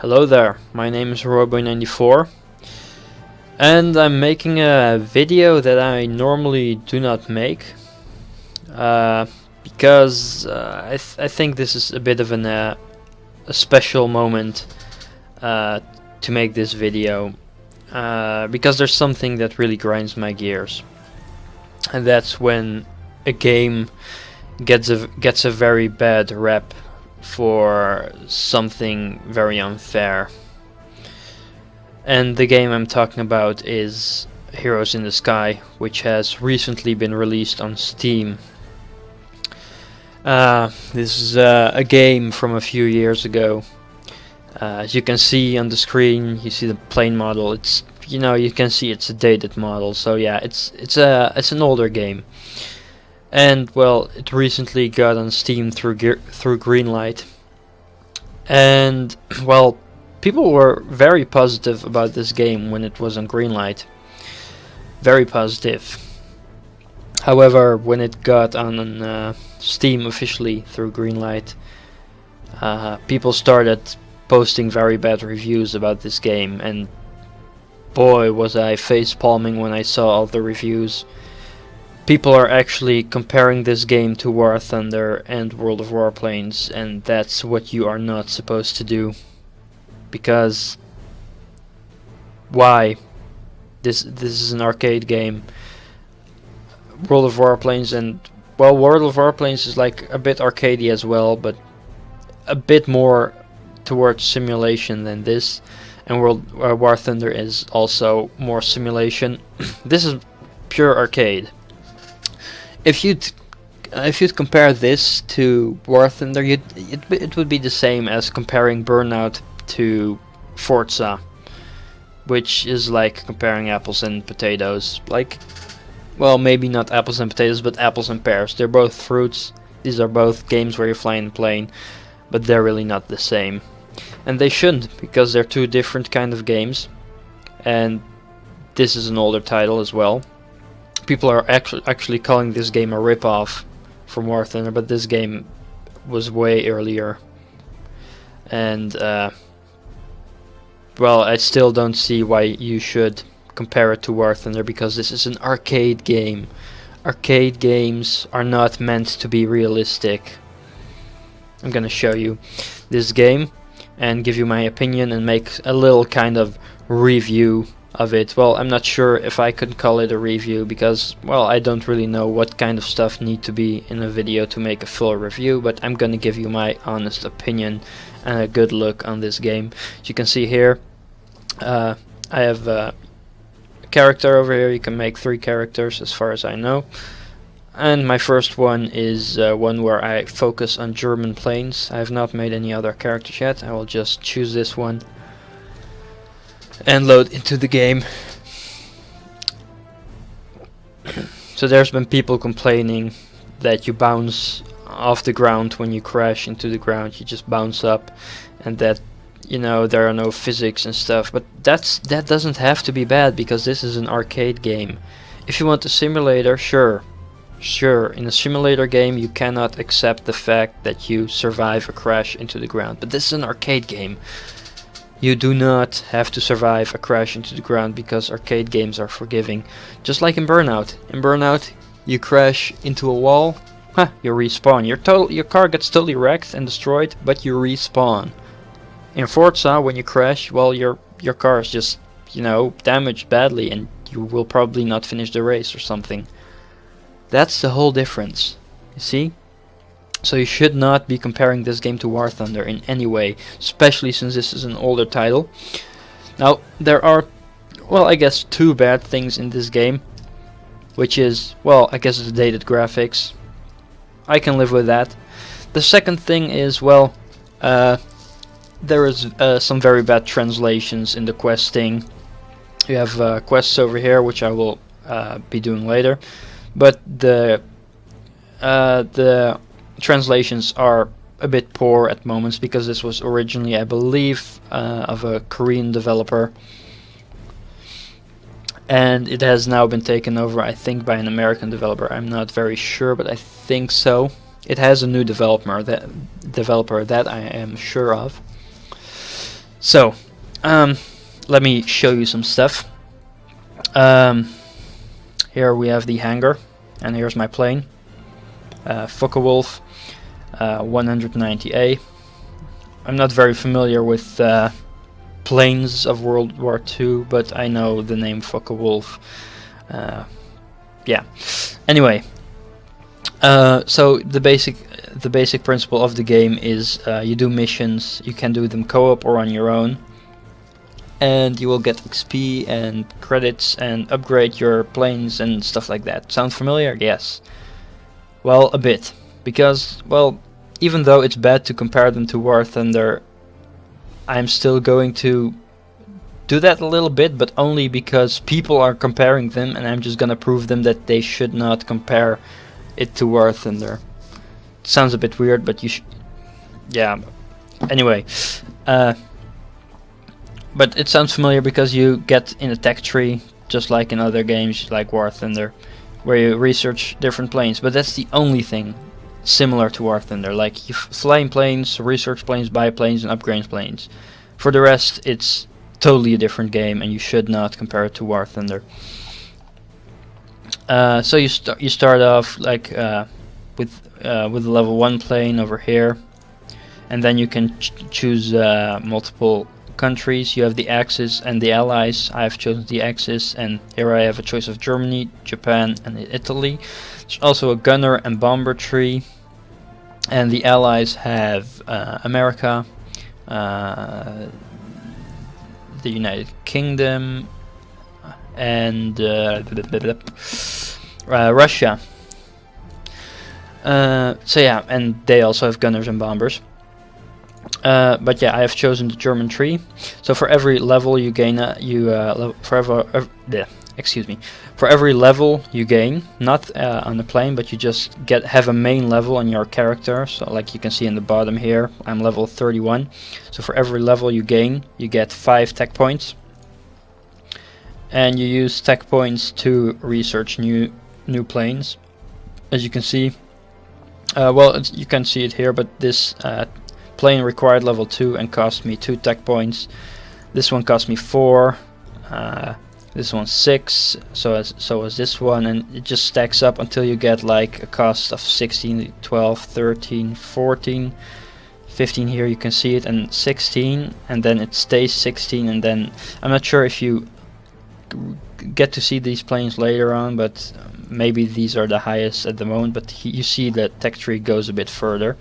Hello there, my name is Roboy94 and I'm making a video that I normally do not make because I think this is a bit of a special moment to make this video because there's something that really grinds my gears, and that's when a game gets a very bad rep for something very unfair. And the game I'm talking about is Heroes in the Sky, which has recently been released on Steam. This is a game from a few years ago. As you can see on the screen, you see the plane model. You can see it's a dated model. So yeah, it's an older game. And well, it recently got on Steam through Greenlight, and well, people were very positive about this game when it was on Greenlight. Very positive. However, when it got on Steam officially through Greenlight, people started posting very bad reviews about this game, and boy was I face palming when I saw all the reviews. People are actually comparing this game to War Thunder and World of Warplanes, and that's what you are not supposed to do. Because why? This is an arcade game. World of Warplanes and well, World of Warplanes is like a bit arcadey as well, but a bit more towards simulation than this. And War Thunder is also more simulation. This is pure arcade. If you'd compare this to War Thunder, it would be the same as comparing Burnout to Forza, which is like comparing apples and potatoes. Like, well, maybe not apples and potatoes, but apples and pears. They're both fruits. These are both games where you fly in a plane, but they're really not the same. And they shouldn't, because they're two different kind of games. And this is an older title as well. People are actually calling this game a rip-off from War Thunder, but this game was way earlier. And well, I still don't see why you should compare it to War Thunder, because this is an arcade game. Arcade games are not meant to be realistic. I'm gonna show you this game and give you my opinion and make a little kind of review of it. Well, I'm not sure if I could call it a review, because well, I don't really know what kind of stuff need to be in a video to make a full review, but I'm gonna give you my honest opinion and a good look on this game. As you can see here, I have a character over here. You can make 3 characters as far as I know, and my first one is one where I focus on German planes. I have not made any other characters yet. I will just choose this one and load into the game. So there's been people complaining that you bounce off the ground when you crash into the ground. You just bounce up, and that there are no physics and stuff. But that doesn't have to be bad, because this is an arcade game. If you want a simulator, sure, in a simulator game you cannot accept the fact that you survive a crash into the ground. But this is an arcade game. You do not have to survive a crash into the ground, because arcade games are forgiving. Just like in Burnout. In Burnout, you crash into a wall, you respawn. Your car gets totally wrecked and destroyed, but you respawn. In Forza, when you crash, well, your car is just, damaged badly, and you will probably not finish the race or something. That's the whole difference. You see? So you should not be comparing this game to War Thunder in any way, especially since this is an older title. Now, there are, well, I guess 2 bad things in this game, which is, well, I guess the dated graphics. I can live with that. The second thing is, well, there is some very bad translations in the questing. You have quests over here, which I will be doing later, but the translations are a bit poor at moments, because this was originally, I believe, of a Korean developer, and it has now been taken over, I think, by an American developer. I'm not very sure, but I think so. It has a new developer that I am sure of. So, let me show you some stuff. Here we have the hangar, and here's my plane. Focke-Wulf 190A. I'm not very familiar with planes of World War II, but I know the name Focke-Wulf. Yeah. Anyway, so the basic principle of the game is you do missions. You can do them co-op or on your own, and you will get XP and credits and upgrade your planes and stuff like that. Sound familiar? Yes. Well, a bit, because, well, even though it's bad to compare them to War Thunder, I'm still going to do that a little bit, but only because people are comparing them, and I'm just gonna prove them that they should not compare it to War Thunder. Sounds a bit weird, but yeah. Anyway, but it sounds familiar because you get in a tech tree, just like in other games like War Thunder, where you research different planes. But that's the only thing similar to War Thunder. Like, you fly in planes, research planes, buy planes, and upgrade planes. For the rest, it's totally a different game, and you should not compare it to War Thunder. So you start off like with a level 1 plane over here, and then you can choose multiple countries. You have the Axis and the Allies. I've chosen the Axis, and here I have a choice of Germany, Japan, and Italy. There's also a gunner and bomber tree, and the Allies have America, the United Kingdom, and Russia. So yeah, and they also have gunners and bombers. But yeah, I have chosen the German tree. So for every level you gain, for every level you gain, not on the plane, but you just have a main level on your character. So like you can see in the bottom here, I'm level 31. So for every level you gain, you get 5 tech points, and you use tech points to research new planes. As you can see, well, you can see it here, but this plane required level 2 and cost me 2 tech points. This one cost me 4. This one 6. So as this one, and it just stacks up until you get like a cost of 16, 12, 13, 14, 15. Here you can see it, and 16, and then it stays 16, and then I'm not sure if you get to see these planes later on, but maybe these are the highest at the moment. But you see that tech tree goes a bit further.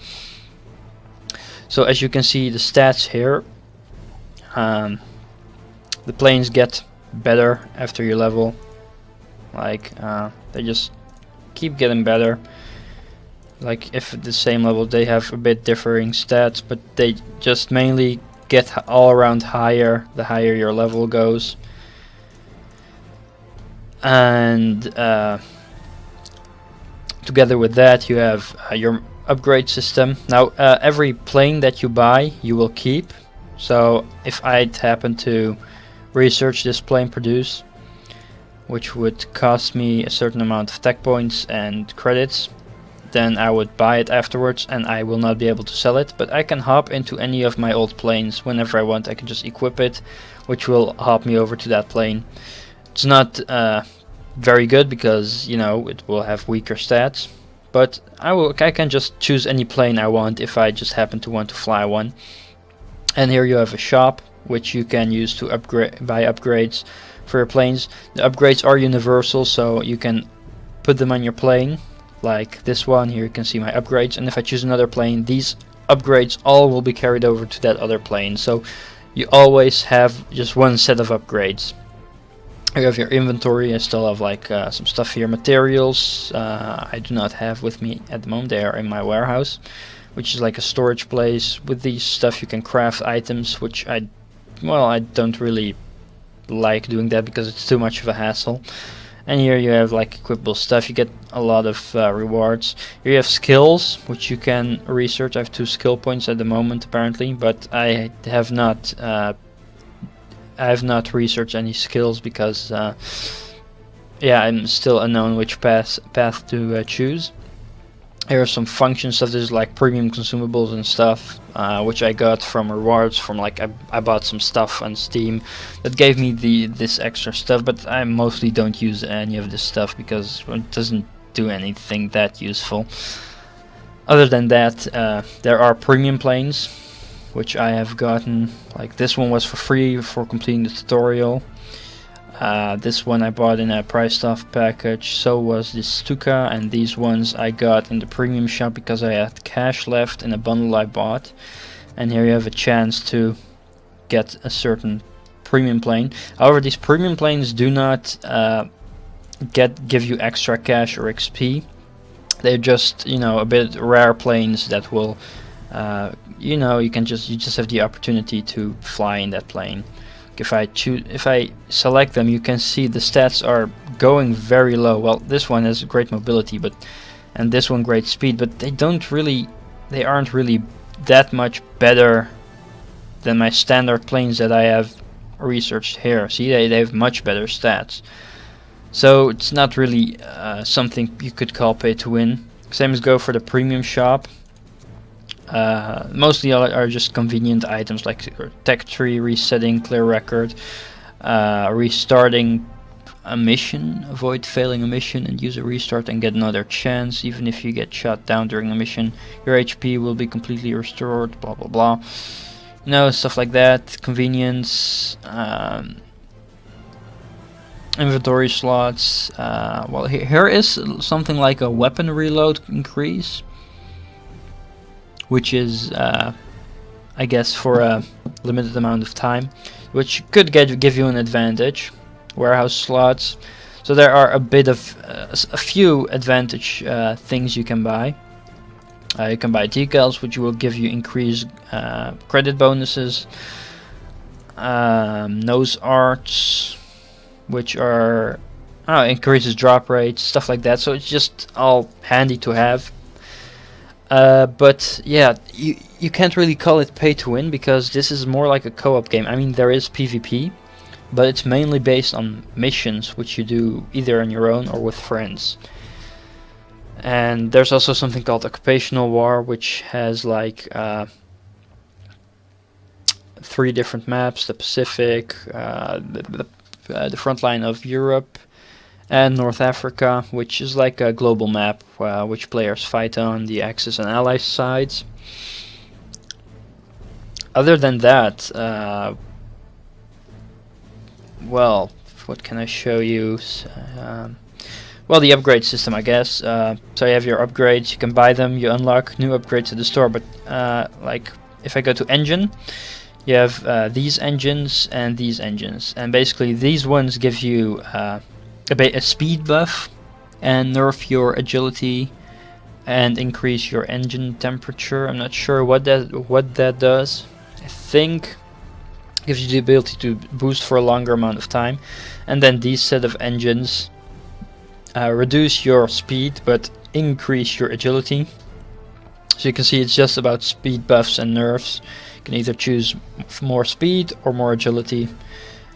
So as you can see the stats here, the planes get better after your level. Like they just keep getting better. Like if at the same level they have a bit differing stats, but they just mainly get all around higher the higher your level goes. And together with that you have your upgrade system. Now every plane that you buy you will keep. So if I'd happen to research this plane produce, which would cost me a certain amount of tech points and credits, then I would buy it afterwards, and I will not be able to sell it. But I can hop into any of my old planes whenever I want. I can just equip it, which will hop me over to that plane. It's not very good because, you know, it will have weaker stats, but I can just choose any plane I want if I just happen to want to fly one. And here you have a shop which you can use to buy upgrades for your planes. The upgrades are universal, so you can put them on your plane, like this one. Here you can see my upgrades, and if I choose another plane, these upgrades all will be carried over to that other plane. So you always have just one set of upgrades. You have your inventory. I still have like some stuff here, materials. I do not have with me at the moment. They are in my warehouse, which is like a storage place. With these stuff you can craft items, which I don't really like doing that because it's too much of a hassle. And here you have like equipable stuff. You get a lot of rewards. Here you have skills, which you can research. I have 2 skill points at the moment apparently, but I have not researched any skills because yeah, I'm still unknown which path to choose. Here are some function stuff. This is like premium consumables and stuff, which I got from rewards from like I bought some stuff on Steam that gave me this extra stuff, but I mostly don't use any of this stuff because it doesn't do anything that useful. Other than that, there are premium planes which I have gotten. Like this one was for free for completing the tutorial. This one I bought in a priced off package, so was this Stuka, and these ones I got in the premium shop because I had cash left in a bundle I bought. And here you have a chance to get a certain premium plane. However, these premium planes do not give you extra cash or XP. They're just, you know, a bit rare planes that will, you know, you just have the opportunity to fly in that plane. If I select them, you can see the stats are going very low. Well, this one has great mobility, and this one great speed, but they aren't really that much better than my standard planes that I have researched here. See, they have much better stats. So it's not really something you could call pay to win. Same as go for the premium shop. Mostly are just convenient items like tech tree, resetting, clear record, restarting a mission, avoid failing a mission and use a restart and get another chance. Even if you get shot down during a mission, your HP will be completely restored, blah blah blah. You know, stuff like that. Convenience, inventory slots. Well, here is something like a weapon reload increase, which is, I guess, for a limited amount of time, which could give you an advantage. Warehouse slots. So there are a few advantage things you can buy. You can buy decals, which will give you increased credit bonuses. Nose arts, which are increases drop rates, stuff like that. So it's just all handy to have. But yeah, you can't really call it pay to win because this is more like a co-op game. I mean, there is PvP, but it's mainly based on missions which you do either on your own or with friends. And there's also something called Occupational War, which has like 3 different maps: the Pacific, the front line of Europe, and North Africa, which is like a global map which players fight on the Axis and Allies sides. Other than that, well, what can I show you? Well, the upgrade system, I guess. So you have your upgrades, you can buy them, you unlock new upgrades at the store, but like if I go to engine, you have these engines and these engines, and basically these ones give you a speed buff and nerf your agility and increase your engine temperature. I'm not sure what that does. I think gives you the ability to boost for a longer amount of time. And then these set of engines reduce your speed but increase your agility. So you can see it's just about speed buffs and nerfs. You can either choose more speed or more agility.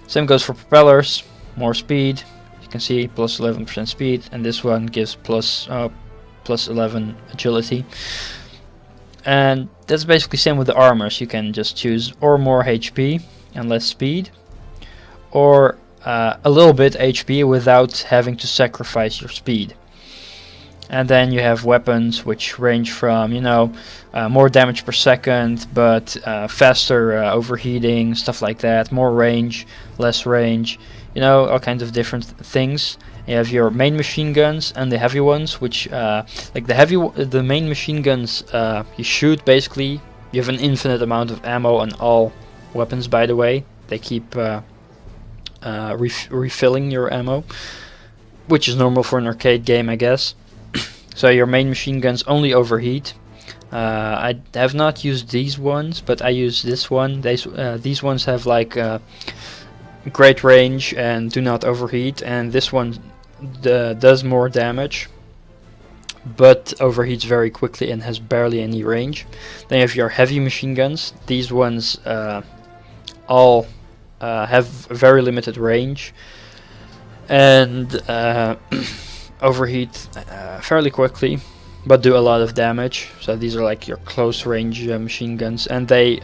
Same goes for propellers. More speed. You can see plus 11% speed, and this one gives plus 11 agility. And that's basically same with the armors. You can just choose or more HP and less speed, or a little bit HP without having to sacrifice your speed. And then you have weapons which range from, you know, more damage per second, but faster overheating, stuff like that, more range, less range, you know, all kinds of different things. You have your main machine guns and the heavy ones, which like the main machine guns, you shoot basically. You have an infinite amount of ammo on all weapons, by the way. They keep refilling your ammo, which is normal for an arcade game, I guess. So your main machine guns only overheat. I have not used these ones, but I use this one. These ones have like great range and do not overheat, and this one does more damage but overheats very quickly and has barely any range. Then you have your heavy machine guns. These ones all have very limited range and overheat fairly quickly, but do a lot of damage. So these are like your close range machine guns, and they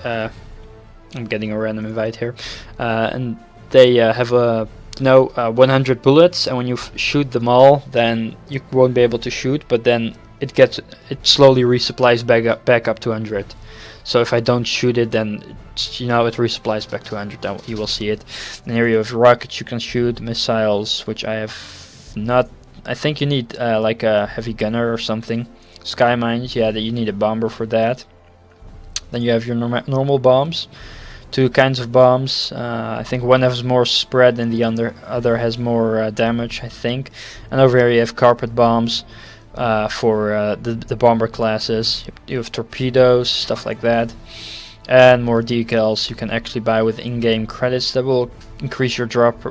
I'm getting a random invite here, and they have a 100 bullets, and when you shoot them all, then you won't be able to shoot, but then it slowly resupplies back up to 100. So if I don't shoot it, then it resupplies back to 100. Then you will see it. And here you have rockets you can shoot, missiles, which I have not. I think you need like a heavy gunner or something. Sky mines, yeah, that you need a bomber for that. Then you have your normal bombs. 2 kinds of bombs. I think one has more spread and the other has more damage, I think. And over here you have carpet bombs for the bomber classes. You have torpedoes, stuff like that. And more decals you can actually buy with in-game credits that will increase your drop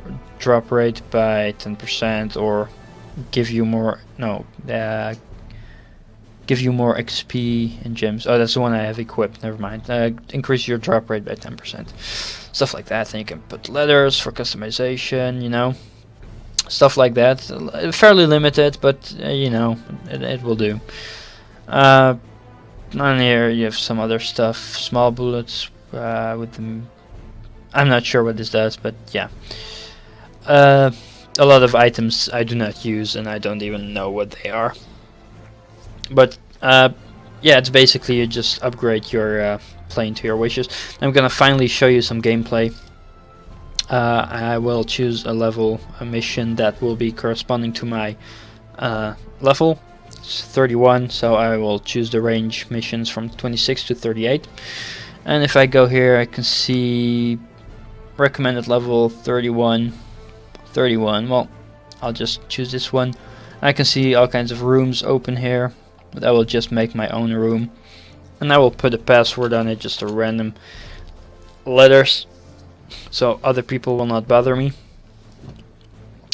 rate by 10% or give you more XP and gems. Oh, that's the one I have equipped, never mind. Increase your drop rate by 10%. Stuff like that. Then you can put letters for customization, stuff like that. Fairly limited, but it will do. On here you have some other stuff. Small bullets with them. I'm not sure what this does, but yeah. A lot of items I do not use, and I don't even know what they are. But yeah, it's basically you just upgrade your plane to your wishes. I'm gonna finally show you some gameplay. I will choose a mission that will be corresponding to my level. It's 31, so I will choose the range missions from 26 to 38. And if I go here, I can see recommended level 31. Well, I'll just choose this one. I can see all kinds of rooms open here, but I will just make my own room, and I will put a password on it, just a random letters, so other people will not bother me.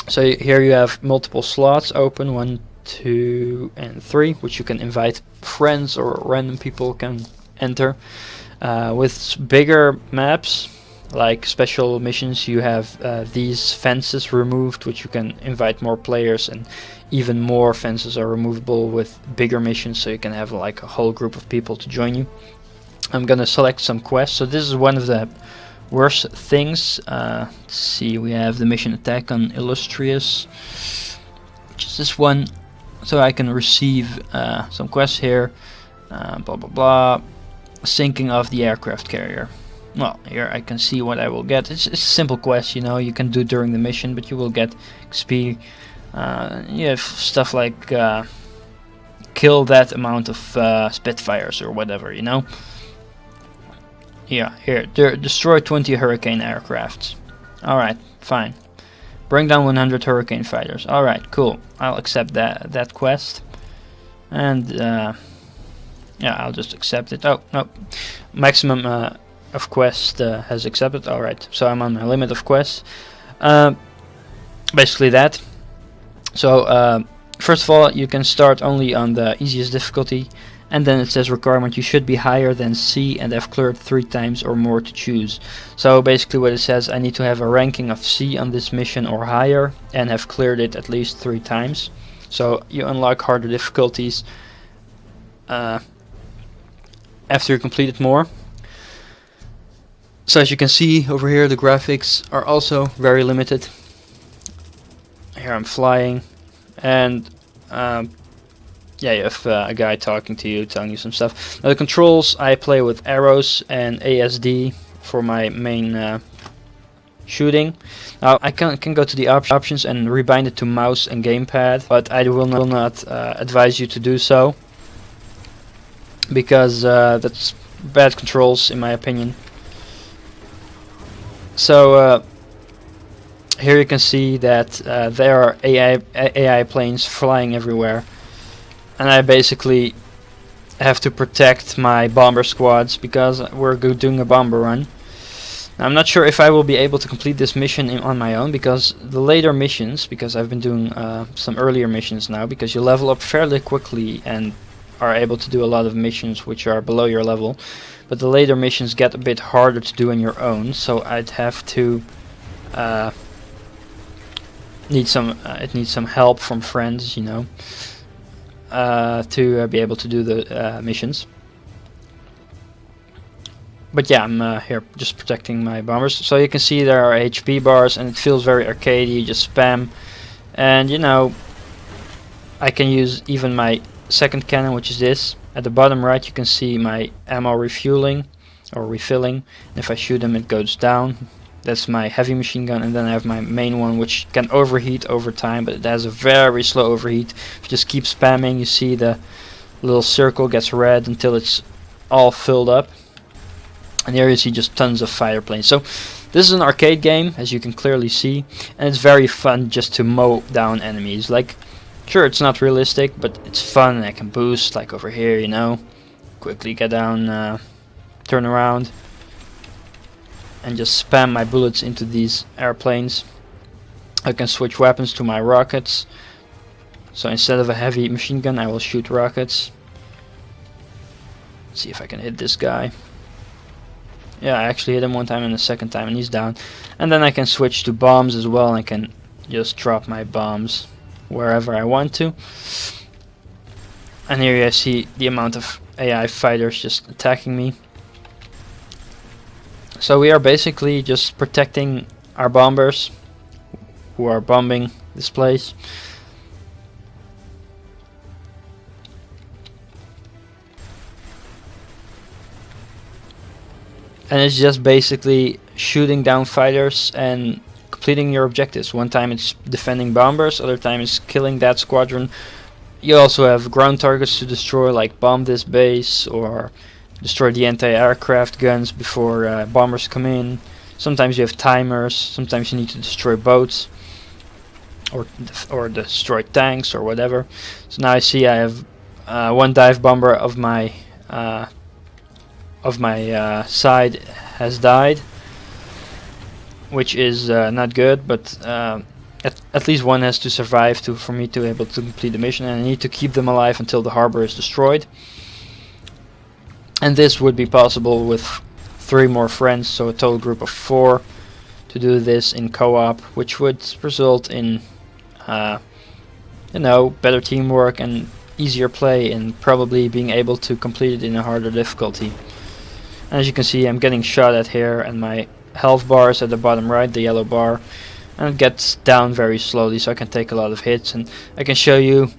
So here you have multiple slots open, 1, 2 and 3, which you can invite friends or random people can enter. With bigger maps like special missions, you have these fences removed, which you can invite more players, and even more fences are removable with bigger missions, so you can have like a whole group of people to join you. I'm gonna select some quests. So this is one of the worst things. Let's see, we have the mission attack on Illustrious, which is this one. So I can receive some quests here. Blah blah blah. Sinking of the aircraft carrier. Well, here I can see what I will get. It's a simple quest, you can do during the mission, but you will get XP. You have stuff like kill that amount of Spitfires or whatever, Yeah, here, destroy 20 Hurricane aircrafts. Alright, fine. Bring down 100 Hurricane fighters. Alright, cool. I'll accept that quest. And yeah, I'll just accept it. Oh, no. Maximum of quest has accepted. Alright, so I'm on my limit of quests. Basically that. So first of all, you can start only on the easiest difficulty, and then it says requirement: you should be higher than C and have cleared 3 times or more to choose. So basically what it says, I need to have a ranking of C on this mission or higher and have cleared it at least 3 times. So you unlock harder difficulties after you completed more. So as you can see over here, the graphics are also very limited. Here I'm flying, and yeah, you have a guy talking to you, telling you some stuff. Now the controls, I play with arrows and ASD for my main shooting. Now I can go to the options and rebind it to mouse and gamepad, but I will not advise you to do so, because that's bad controls in my opinion. So here you can see that there are AI planes flying everywhere, and I basically have to protect my bomber squads because we're doing a bomber run. Now, I'm not sure if I will be able to complete this mission on my own, because the later missions, because I've been doing some earlier missions now, because you level up fairly quickly and are able to do a lot of missions which are below your level, but the later missions get a bit harder to do on your own, so I'd have to it needs some help from friends, to be able to do the missions. But yeah, I'm here just protecting my bombers. So you can see there are HP bars, and it feels very arcadey. You just spam, and you know, I can use even my second cannon, which is this. At the bottom right, you can see my ammo refueling or refilling. And if I shoot them, it goes down. That's my heavy machine gun, and then I have my main one, which can overheat over time, but it has a very slow overheat. If you just keep spamming, you see the little circle gets red until it's all filled up. And here you see just tons of fighter planes. So this is an arcade game, as you can clearly see, and it's very fun just to mow down enemies. Like, sure, it's not realistic, but it's fun, and I can boost, like over here, you know. Quickly get down, turn around, and just spam my bullets into these airplanes. I can switch weapons to my rockets. So instead of a heavy machine gun, I will shoot rockets. Let's see if I can hit this guy. Yeah, I actually hit him one time and the second time, and he's down. And then I can switch to bombs as well, and I can just drop my bombs wherever I want to. And here you see the amount of AI fighters just attacking me. So we are basically just protecting our bombers who are bombing this place. And it's just basically shooting down fighters and completing your objectives. One time it's defending bombers, other time it's killing that squadron. You also have ground targets to destroy, like bomb this base or destroy the anti-aircraft guns before bombers come in. Sometimes you have timers, sometimes you need to destroy boats or destroy tanks or whatever. So now I see I have one dive bomber of my side has died, which is not good, but at least one has to survive for me to be able to complete the mission, and I need to keep them alive until the harbor is destroyed. And this would be possible with 3 more friends, so a total group of 4 to do this in co-op, which would result in you know, better teamwork and easier play, and probably being able to complete it in a harder difficulty. And as you can see, I'm getting shot at here, and my health bar is at the bottom right, the yellow bar, and it gets down very slowly, so I can take a lot of hits. And I can show you,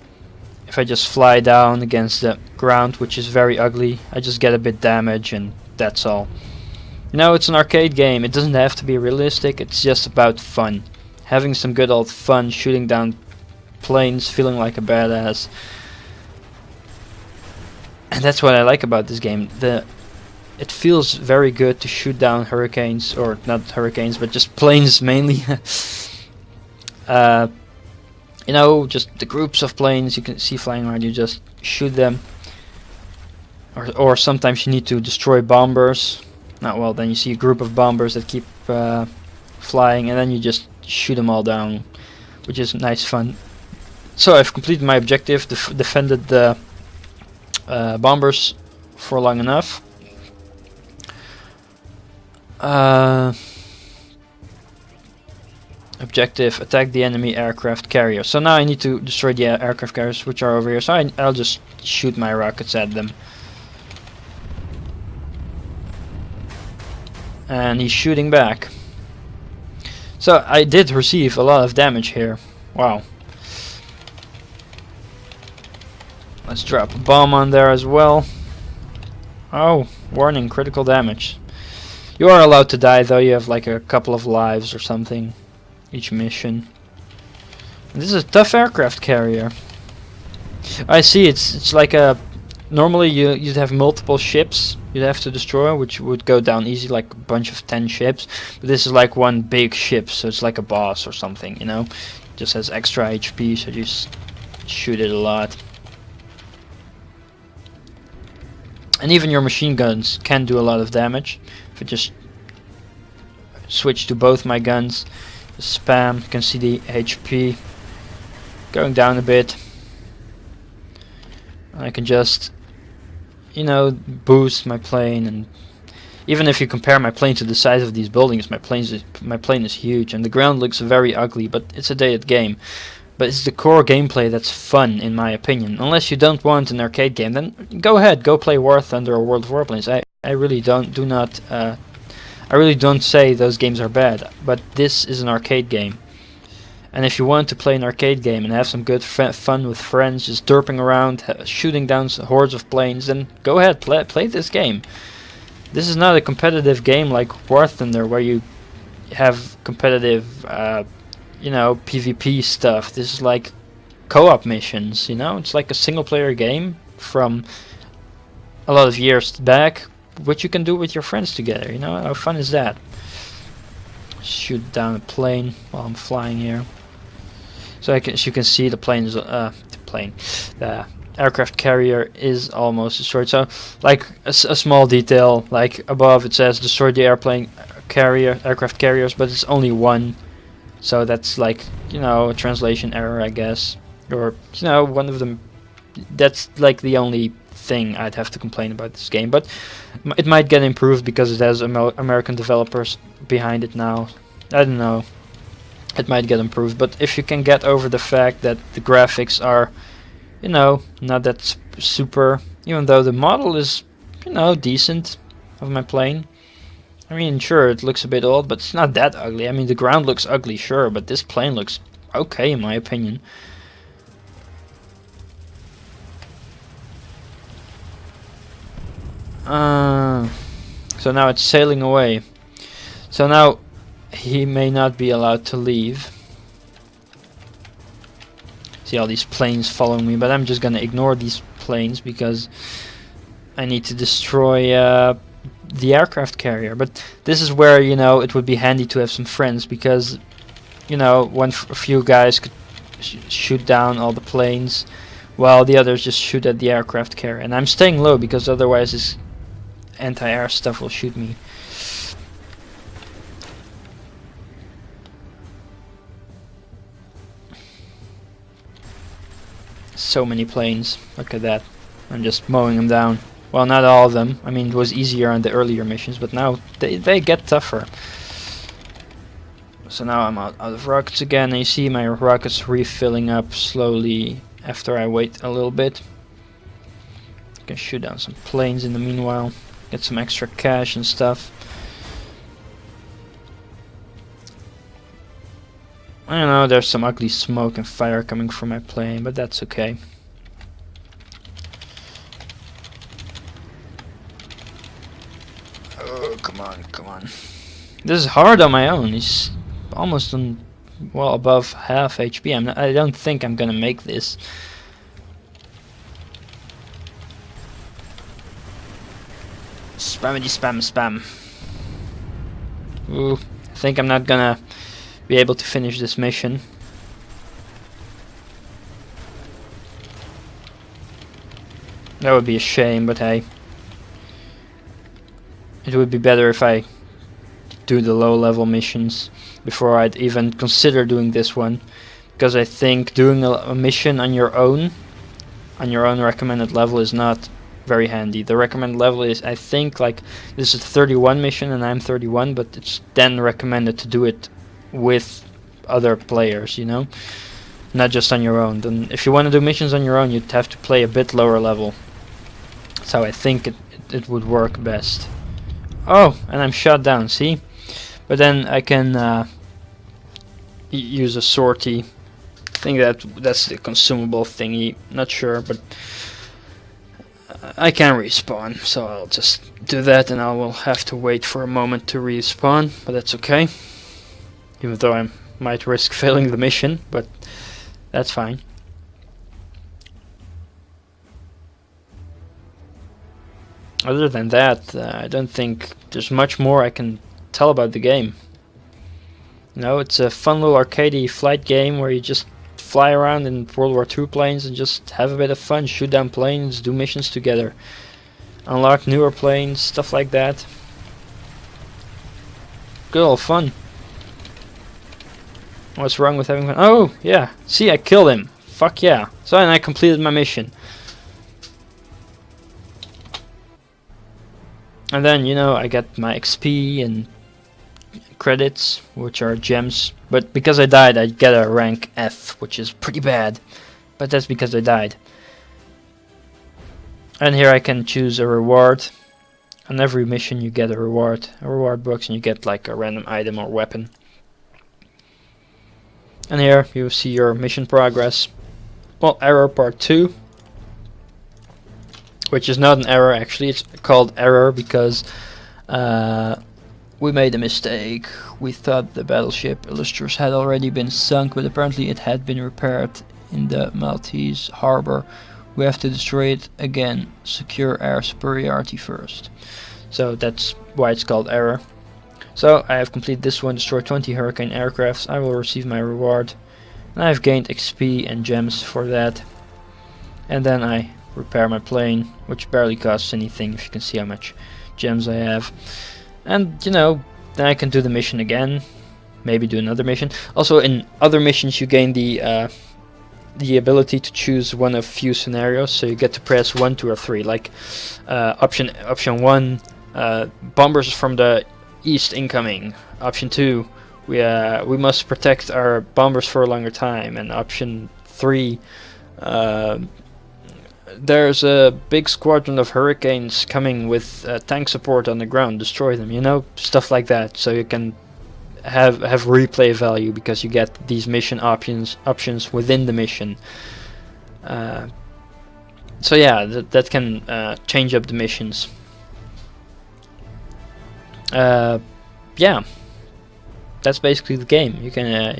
if I just fly down against the ground, which is very ugly, I just get a bit damage, and that's all. You know, it's an arcade game, it doesn't have to be realistic, it's just about fun. Having some good old fun, shooting down planes, feeling like a badass. And that's what I like about this game. It feels very good to shoot down hurricanes, or not hurricanes, but just planes mainly. You know, just the groups of planes you can see flying around, you just shoot them. Or sometimes you need to destroy bombers. Well, then you see a group of bombers that keep flying, and then you just shoot them all down, which is nice fun. So I've completed my objective, defended the bombers for long enough. Objective, attack the enemy aircraft carrier. So now I need to destroy the aircraft carriers, which are over here, so I'll just shoot my rockets at them. And he's shooting back. So I did receive a lot of damage here. Wow. Let's drop a bomb on there as well. Oh, warning, critical damage. You are allowed to die, though. You have like a couple of lives or something each mission. And this is a tough aircraft carrier. I see, it's like a... Normally you'd have multiple ships you'd have to destroy, which would go down easy, like a bunch of 10 ships. But this is like one big ship, so it's like a boss or something, you know. It just has extra HP, so you just shoot it a lot. And even your machine guns can do a lot of damage. If I just switch to both my guns, spam, you can see the HP going down a bit. I can just, you know, boost my plane, and even if you compare my plane to the size of these buildings, my plane is huge, and the ground looks very ugly, but it's a dated game. but it's the core gameplay that's fun, in my opinion. Unless you don't want an arcade game, then go ahead, go play War Thunder or World of Warplanes. I really I really don't say those games are bad, but this is an arcade game. And if you want to play an arcade game and have some good fun with friends, just derping around, shooting down hordes of planes, then go ahead, play this game. This is not a competitive game like War Thunder, where you have competitive, you know, PvP stuff. This is like co-op missions, you know? It's like a single-player game from a lot of years back, which you can do with your friends together, you know? How fun is that? Shoot down a plane while I'm flying here. So as you can see, the aircraft carrier is almost destroyed. So, like a small detail, like above it says destroy the aircraft carriers, but it's only one. So that's like, you know, a translation error, I guess, or you know, one of them. That's like the only thing I'd have to complain about this game, but it might get improved because it has American developers behind it now. I don't know. It might get improved, but if you can get over the fact that the graphics are, you know, not that super, even though the model is, you know, decent of my plane. I mean, sure, it looks a bit old, but it's not that ugly. I mean, the ground looks ugly, sure, but this plane looks okay in my opinion. So now it's sailing away. So now he may not be allowed to leave. See all these planes following me, but I'm just gonna ignore these planes because I need to destroy the aircraft carrier. But this is where, you know, it would be handy to have some friends, because, you know, a few guys could shoot down all the planes while the others just shoot at the aircraft carrier. And I'm staying low because otherwise this anti-air stuff will shoot me. So many planes, look at that. I'm just mowing them down. Well, not all of them. I mean, it was easier on the earlier missions, but now they get tougher. So now I'm out of rockets again, and you see my rockets refilling up slowly after I wait a little bit. I can shoot down some planes in the meanwhile, get some extra cash and stuff. I don't know, there's some ugly smoke and fire coming from my plane, but that's okay. Oh, come on, come on. This is hard on my own. He's almost on, well, above half HP. I don't think I'm gonna make this. Spammity spam spam. Ooh, I think I'm not gonna be able to finish this mission. That would be a shame, but hey. It would be better if I do the low level missions before I'd even consider doing this one, because I think doing a mission on your own recommended level is not very handy. The recommended level is, I think, like, this is 31 mission and I'm 31, but it's then recommended to do it with other players, you know, not just on your own. Then if you want to do missions on your own, you'd have to play a bit lower level. That's how I think it would work best. Oh, and I'm shot down, see? But then I can use a sortie. I think that's the consumable thingy, not sure, but I can respawn, so I'll just do that, and I will have to wait for a moment to respawn, but that's okay. Even though I might risk failing the mission, but that's fine. Other than that, I don't think there's much more I can tell about the game. You know, it's a fun little arcadey flight game where you just fly around in World War II planes and just have a bit of fun, shoot down planes, do missions together, unlock newer planes, stuff like that. Good old fun. What's wrong with having fun? Oh, yeah. See, I killed him. Fuck yeah. So, and I completed my mission. And then, you know, I get my XP and credits, which are gems. But because I died, I get a rank F, which is pretty bad. But that's because I died. And here I can choose a reward. On every mission you get a reward box, and you get like a random item or weapon. And here you see your mission progress. Well, error part 2, which is not an error actually, it's called error because we made a mistake. We thought the battleship Illustrious had already been sunk, but apparently it had been repaired in the Maltese harbor. We have to destroy it again. Secure air superiority first. So that's why it's called error. So I have completed this one, destroy 20 Hurricane aircrafts. I will receive my reward. And I've gained XP and gems for that. And then I repair my plane, which barely costs anything if you can see how much gems I have. And you know, then I can do the mission again. Maybe do another mission. Also in other missions you gain the ability to choose one of few scenarios, so you get to press 1, 2 or 3, like option 1, bombers from the east incoming. Option 2, we must protect our bombers for a longer time. And option 3, there's a big squadron of Hurricanes coming with tank support on the ground, destroy them, you know, stuff like that. So you can have replay value because you get these mission options within the mission. So yeah, that can change up the missions. Yeah, that's basically the game. You can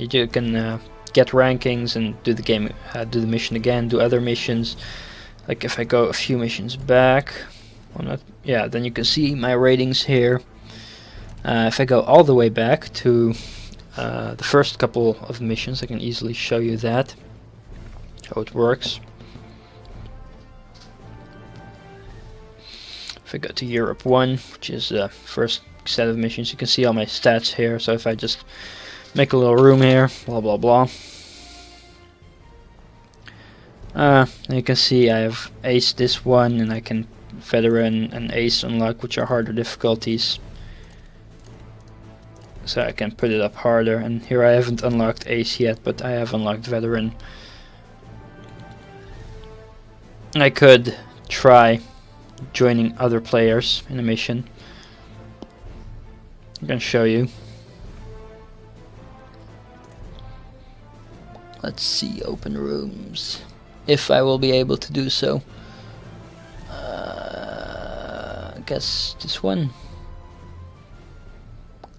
get rankings and do the game, do the mission again, do other missions. Like if I go a few missions back, well not, yeah, then you can see my ratings here. If I go all the way back to the first couple of missions, I can easily show you that, how it works. If I go to Europe 1, which is the first set of missions, you can see all my stats here. So if I just make a little room here, blah blah blah, you can see I have aced this one, and I can veteran and ace unlock, which are harder difficulties. So I can put it up harder, and here I haven't unlocked ace yet, but I have unlocked veteran. I could try joining other players in a mission. I'm gonna show you. Let's see, open rooms, if I will be able to do so. I guess this one.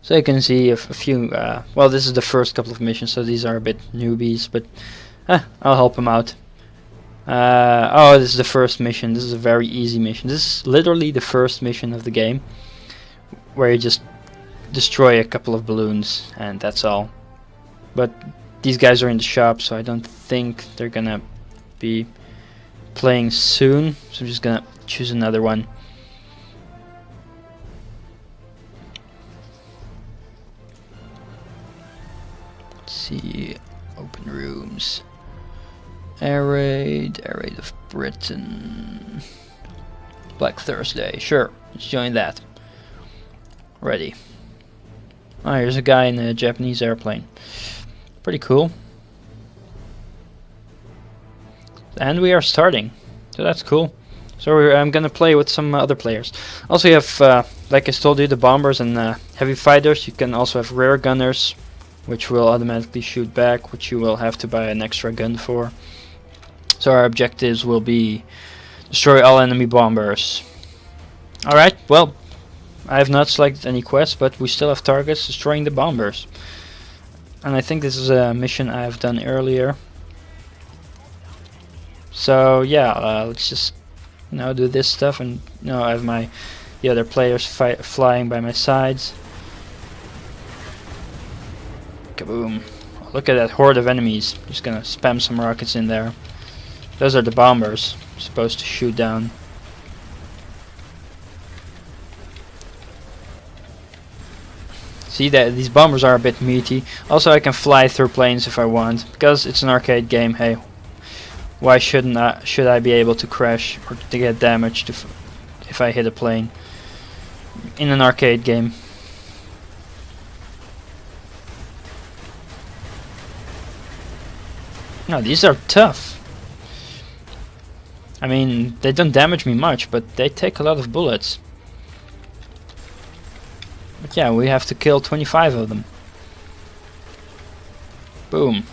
So you can see a few, well, this is the first couple of missions, so these are a bit newbies, but I'll help them out. Oh, this is the first mission. This is a very easy mission. This is literally the first mission of the game, where you just destroy a couple of balloons, and that's all. But these guys are in the shop, so I don't think they're gonna be playing soon, so I'm just gonna choose another one. See, open rooms, air raid of Britain, Black Thursday, sure, let's join that. Ready. Oh, here's a guy in a Japanese airplane, pretty cool. And we are starting, so that's cool. So I'm gonna play with some other players. Also you have, like I told you, the bombers and heavy fighters. You can also have rear gunners, which will automatically shoot back, which you will have to buy an extra gun for. So our objectives will be destroy all enemy bombers. Alright, well, I have not selected any quests, but we still have targets, destroying the bombers. And I think this is a mission I have done earlier. So yeah, let's just, you know, do this stuff, and you know, I have the other players flying by my sides. Kaboom. Look at that horde of enemies. Just gonna spam some rockets in there. Those are the bombers supposed to shoot down. See that these bombers are a bit meaty. Also I can fly through planes if I want, because it's an arcade game. Hey, why should I be able to crash or to get damaged if I hit a plane in an arcade game? No, these are tough. I mean, they don't damage me much, but they take a lot of bullets. But yeah, we have to kill 25 of them. Boom.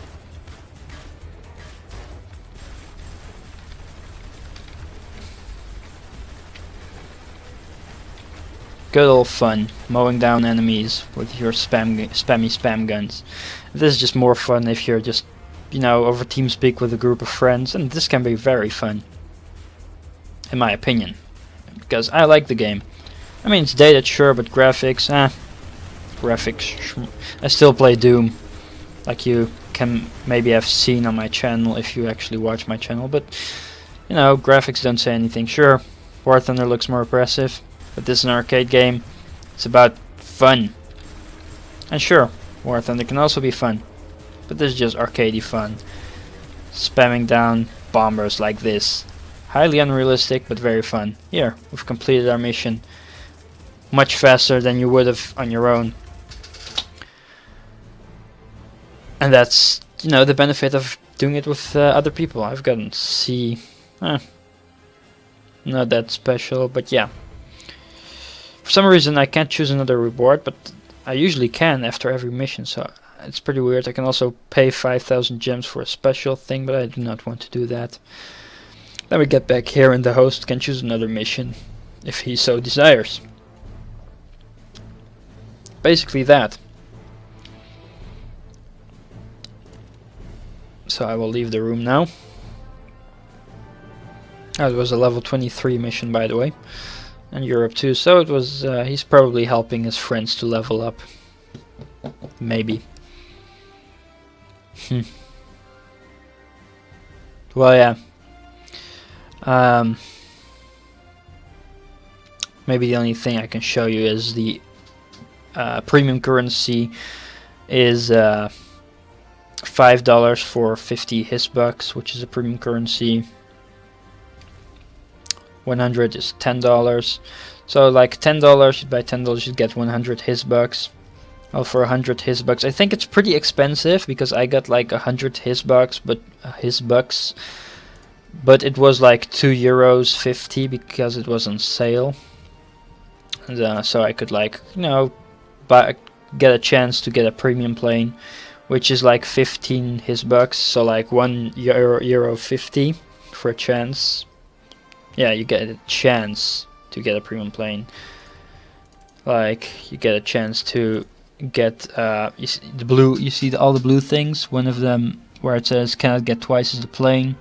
Good old fun, mowing down enemies with your spammy spam guns. This is just more fun if you're just, you know, over TeamSpeak with a group of friends, and this can be very fun. In my opinion. Because I like the game. I mean, it's dated, sure, but graphics, graphics. I still play Doom, like you can maybe have seen on my channel if you actually watch my channel, but, you know, graphics don't say anything. Sure, War Thunder looks more impressive, but this is an arcade game. It's about fun. And sure, War Thunder can also be fun, but this is just arcadey fun. Spamming down bombers like this. Highly unrealistic, but very fun. Here, we've completed our mission much faster than you would have on your own. And that's, you know, the benefit of doing it with other people. I've gotten C. Not that special, but yeah. For some reason I can't choose another reward, but I usually can after every mission, so it's pretty weird. I can also pay 5,000 gems for a special thing, but I do not want to do that. Then we get back here and the host can choose another mission if he so desires. Basically that. So I will leave the room now. That was a level 23 mission, by the way. And Europe too, so it was, he's probably helping his friends to level up. Maybe. Well, yeah. Maybe the only thing I can show you is the premium currency is $5 for 50 Hisbucks, which is a premium currency. 100 is $10. So like $10, you'd buy $10, you'd get 100 Hisbucks. Well, for 100 Hisbucks, I think it's pretty expensive because I got like 100 Hisbucks, but it was like €2.50 because it was on sale. And, so I could, like, you know, get a chance to get a premium plane, which is like 15 Hisbucks, so like €1.50 for a chance. Yeah, you get a chance to get a premium plane. Like, you get a chance to get you see the blue. You see all the blue things. One of them where it says cannot get twice as the plane,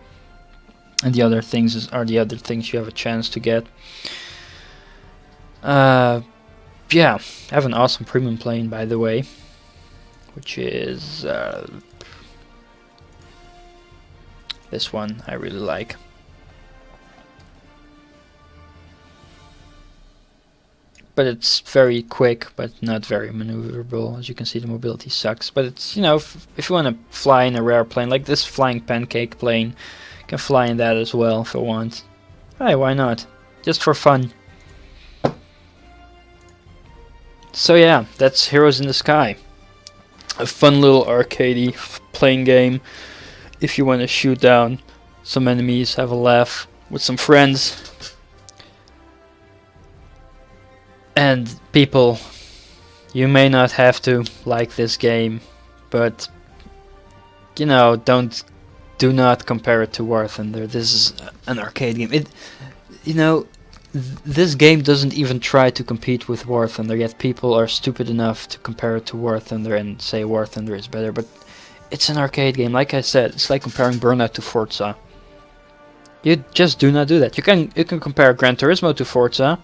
and the other things are the other things you have a chance to get. Yeah, I have an awesome premium plane, by the way, which is this one. I really like. But it's very quick, but not very maneuverable. As you can see, the mobility sucks. But it's, you know, if you want to fly in a rare plane, like this flying pancake plane, you can fly in that as well if you want. Hey, why not? Just for fun. So yeah, that's Heroes in the Sky. A fun little arcadey playing game. If you want to shoot down some enemies, have a laugh with some friends. And people, you may not have to like this game, but you know, do not compare it to War Thunder. This is an arcade game. You know, this game doesn't even try to compete with War Thunder, yet people are stupid enough to compare it to War Thunder and say War Thunder is better. But it's an arcade game. Like I said, it's like comparing Burnout to Forza. You just do not do that. You can compare Gran Turismo to Forza.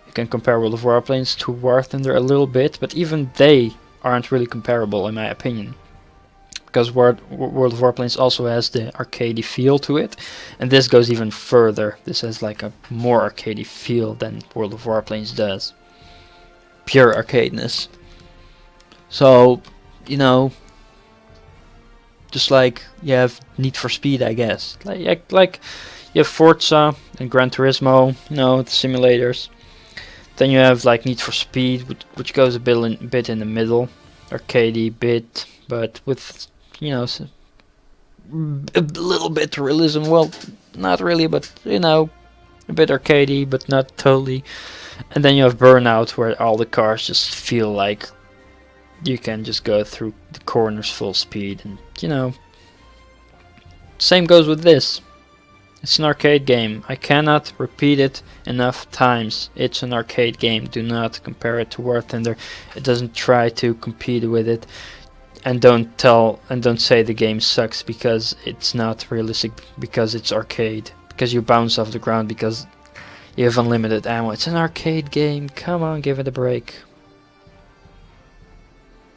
You can compare World of Warplanes to War Thunder a little bit, but even they aren't really comparable in my opinion. Because World of Warplanes also has the arcadey feel to it, and this goes even further. This has like a more arcadey feel than World of Warplanes does. Pure arcadeness. So, you know, just like you have Need for Speed, I guess. Like you have Forza and Gran Turismo, you know, the simulators. Then you have like Need for Speed, which goes a bit in the middle, arcadey bit, but with, you know, a little bit realism. Well, not really, but you know, a bit arcadey, but not totally. And then you have Burnout, where all the cars just feel like you can just go through the corners full speed, and you know, same goes with this. It's an arcade game. I cannot repeat it enough times. It's an arcade game. Do not compare it to War Thunder. It doesn't try to compete with it. And don't say the game sucks because it's not realistic, because it's arcade. Because you bounce off the ground, because you have unlimited ammo. It's an arcade game. Come on, give it a break.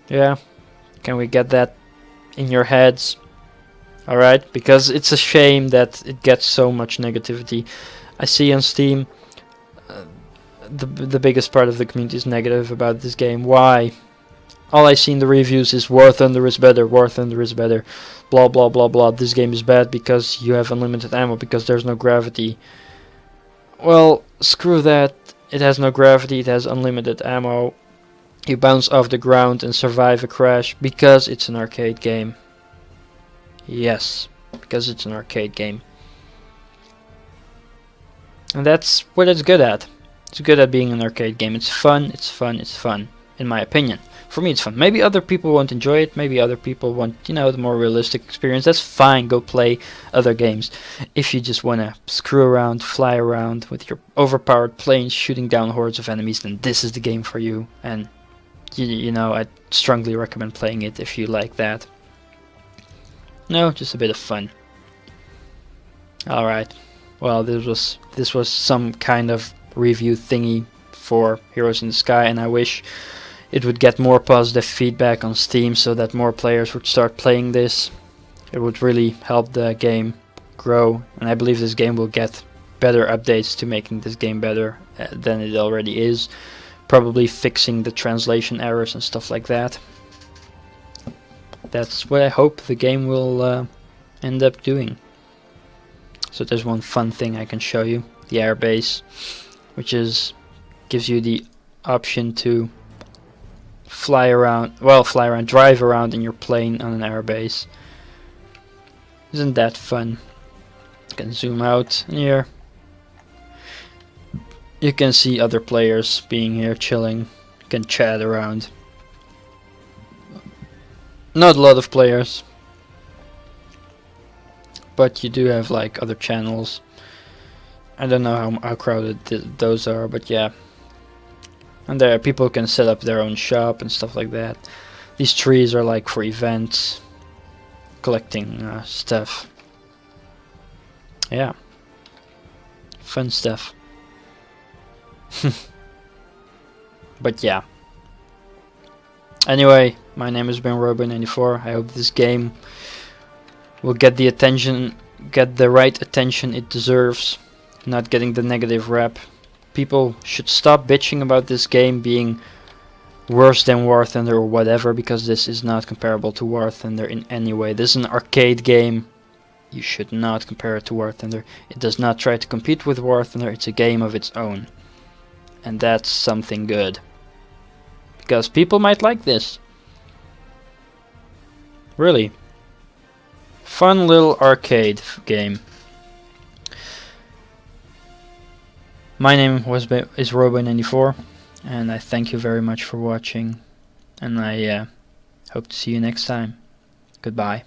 Yeah, can we get that in your heads? Alright, because it's a shame that it gets so much negativity. I see on Steam the biggest part of the community is negative about this game. Why? All I see in the reviews is War Thunder is better, War Thunder is better, blah blah blah blah. This game is bad because you have unlimited ammo, because there's no gravity. Well, screw that. It has no gravity, it has unlimited ammo. You bounce off the ground and survive a crash because it's an arcade game. Yes, because it's an arcade game. And that's what it's good at. It's good at being an arcade game. It's fun, it's fun, it's fun, in my opinion. For me it's fun. Maybe other people won't enjoy it, maybe other people want, you know, the more realistic experience. That's fine, go play other games. If you just wanna screw around, fly around with your overpowered planes shooting down hordes of enemies, then this is the game for you. And you know, I strongly recommend playing it if you like that. No, just a bit of fun. Alright, well, this was some kind of review thingy for Heroes in the Sky, and I wish it would get more positive feedback on Steam so that more players would start playing this. It would really help the game grow, and I believe this game will get better updates to making this game better than it already is. Probably fixing the translation errors and stuff like that. That's what I hope the game will end up doing. So there's one fun thing I can show you. The airbase, which gives you the option to drive around in your plane on an airbase. Isn't that fun? You can zoom out here. You can see other players being here chilling. You can chat around. Not a lot of players, but you do have like other channels. I don't know how crowded those are, but yeah. And there people can set up their own shop and stuff like that. These trees are like for events, collecting stuff. Yeah, fun stuff. But yeah. Anyway, my name has been Robo94. I hope this game will get the right attention it deserves, not getting the negative rap. People should stop bitching about this game being worse than War Thunder or whatever, because this is not comparable to War Thunder in any way. This is an arcade game. You should not compare it to War Thunder. It does not try to compete with War Thunder. It's a game of its own. And that's something good. Because people might like this. Really. Fun little arcade game. My name is Robo94, and I thank you very much for watching, and I hope to see you next time. Goodbye.